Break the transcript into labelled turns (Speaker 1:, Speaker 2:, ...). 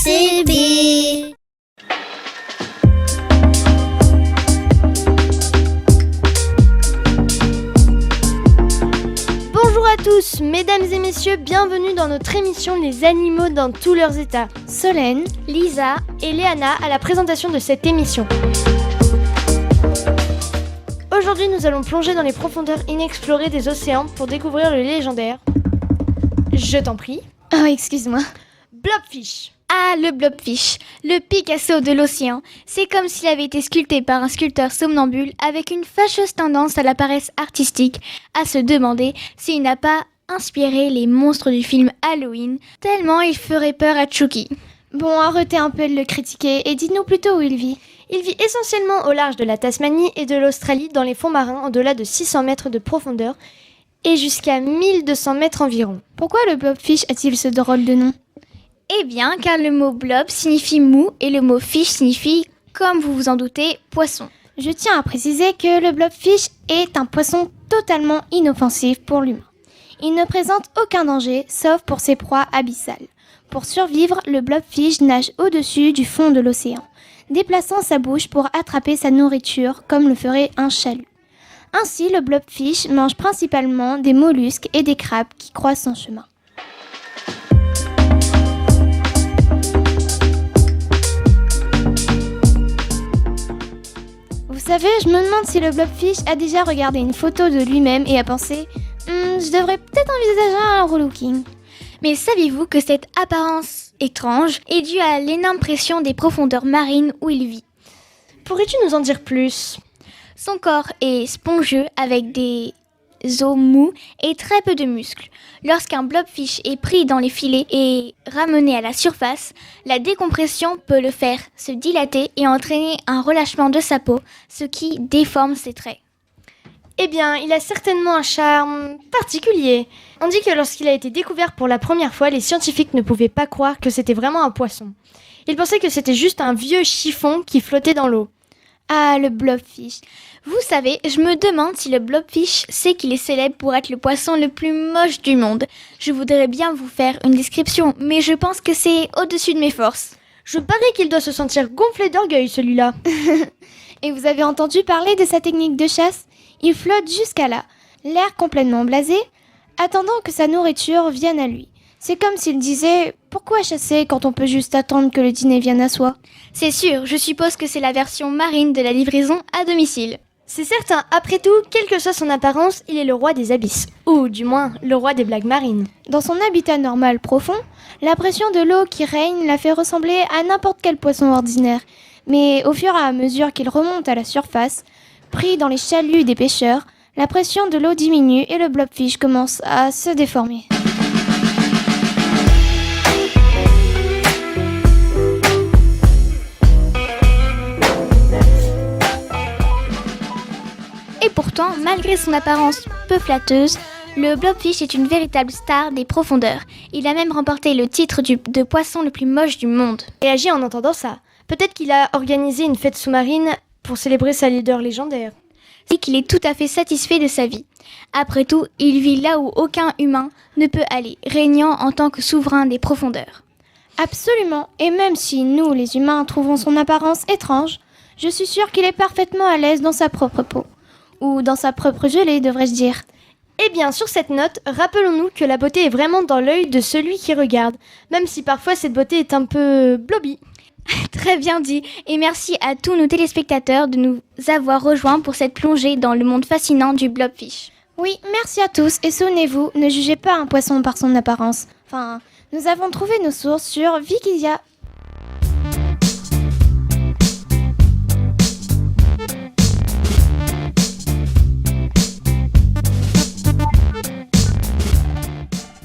Speaker 1: CB.
Speaker 2: Bonjour à tous, mesdames et messieurs, bienvenue dans notre émission Les animaux dans tous leurs états.
Speaker 3: Solène,
Speaker 2: Lisa et Léana à la présentation de cette émission. Aujourd'hui, nous allons plonger dans les profondeurs inexplorées des océans pour découvrir le légendaire, je t'en prie,
Speaker 3: oh excuse-moi.
Speaker 2: Blobfish.
Speaker 3: Ah, le blobfish, le Picasso de l'océan. C'est comme s'il avait été sculpté par un sculpteur somnambule avec une fâcheuse tendance à la paresse artistique, à se demander s'il n'a pas inspiré les monstres du film Halloween, tellement il ferait peur à Chucky. Bon, arrêtez un peu de le critiquer et dites-nous plutôt où il vit.
Speaker 2: Il vit essentiellement au large de la Tasmanie et de l'Australie dans les fonds marins au-delà de 600 mètres de profondeur et jusqu'à 1200 mètres environ.
Speaker 3: Pourquoi le blobfish a-t-il ce drôle de nom ? Eh bien, car le mot blob signifie mou et le mot fish signifie, comme vous vous en doutez, poisson. Je tiens à préciser que le blobfish est un poisson totalement inoffensif pour l'humain. Il ne présente aucun danger, sauf pour ses proies abyssales. Pour survivre, le blobfish nage au-dessus du fond de l'océan, déplaçant sa bouche pour attraper sa nourriture comme le ferait un chalut. Ainsi, le blobfish mange principalement des mollusques et des crabes qui croisent son chemin. Vous savez, je me demande si le blobfish a déjà regardé une photo de lui-même et a pensé « je devrais peut-être envisager un relooking ». Mais saviez-vous que cette apparence étrange est due à l'énorme pression des profondeurs marines où il vit ?
Speaker 2: Pourrais-tu nous en dire plus ?
Speaker 3: Son corps est spongieux avec des os mous et très peu de muscles. Lorsqu'un blobfish est pris dans les filets et ramené à la surface, la décompression peut le faire se dilater et entraîner un relâchement de sa peau, ce qui déforme ses traits.
Speaker 2: Eh bien, il a certainement un charme particulier. On dit que lorsqu'il a été découvert pour la première fois, les scientifiques ne pouvaient pas croire que c'était vraiment un poisson. Ils pensaient que c'était juste un vieux chiffon qui flottait dans l'eau.
Speaker 3: Ah, le blobfish. Vous savez, je me demande si le blobfish sait qu'il est célèbre pour être le poisson le plus moche du monde. Je voudrais bien vous faire une description, mais je pense que c'est au-dessus de mes forces.
Speaker 2: Je parie qu'il doit se sentir gonflé d'orgueil, celui-là.
Speaker 3: Et vous avez entendu parler de sa technique de chasse ? Il flotte jusqu'à là, l'air complètement blasé, attendant que sa nourriture vienne à lui. C'est comme s'il disait « Pourquoi chasser quand on peut juste attendre que le dîner vienne à soi ?» C'est sûr, je suppose que c'est la version marine de la livraison à domicile.
Speaker 2: C'est certain, après tout, quelle que soit son apparence, il est le roi des abysses. Ou du moins, le roi des blagues marines.
Speaker 3: Dans son habitat normal profond, la pression de l'eau qui règne la fait ressembler à n'importe quel poisson ordinaire. Mais au fur et à mesure qu'il remonte à la surface, pris dans les chaluts des pêcheurs, la pression de l'eau diminue et le blobfish commence à se déformer. Et pourtant, malgré son apparence peu flatteuse, le blobfish est une véritable star des profondeurs. Il a même remporté le titre de poisson le plus moche du monde.
Speaker 2: Réagit en entendant ça. Peut-être qu'il a organisé une fête sous-marine pour célébrer sa leader légendaire.
Speaker 3: Et qu'il est tout à fait satisfait de sa vie. Après tout, il vit là où aucun humain ne peut aller, régnant en tant que souverain des profondeurs. Absolument, et même si nous, les humains, trouvons son apparence étrange, je suis sûre qu'il est parfaitement à l'aise dans sa propre peau. Ou dans sa propre gelée, devrais-je dire.
Speaker 2: Eh bien, sur cette note, rappelons-nous que la beauté est vraiment dans l'œil de celui qui regarde, même si parfois cette beauté est un peu blobby.
Speaker 3: Très bien dit, et merci à tous nos téléspectateurs de nous avoir rejoints pour cette plongée dans le monde fascinant du blobfish. Oui, merci à tous, et souvenez-vous, ne jugez pas un poisson par son apparence. Enfin, nous avons trouvé nos sources sur Wikipédia.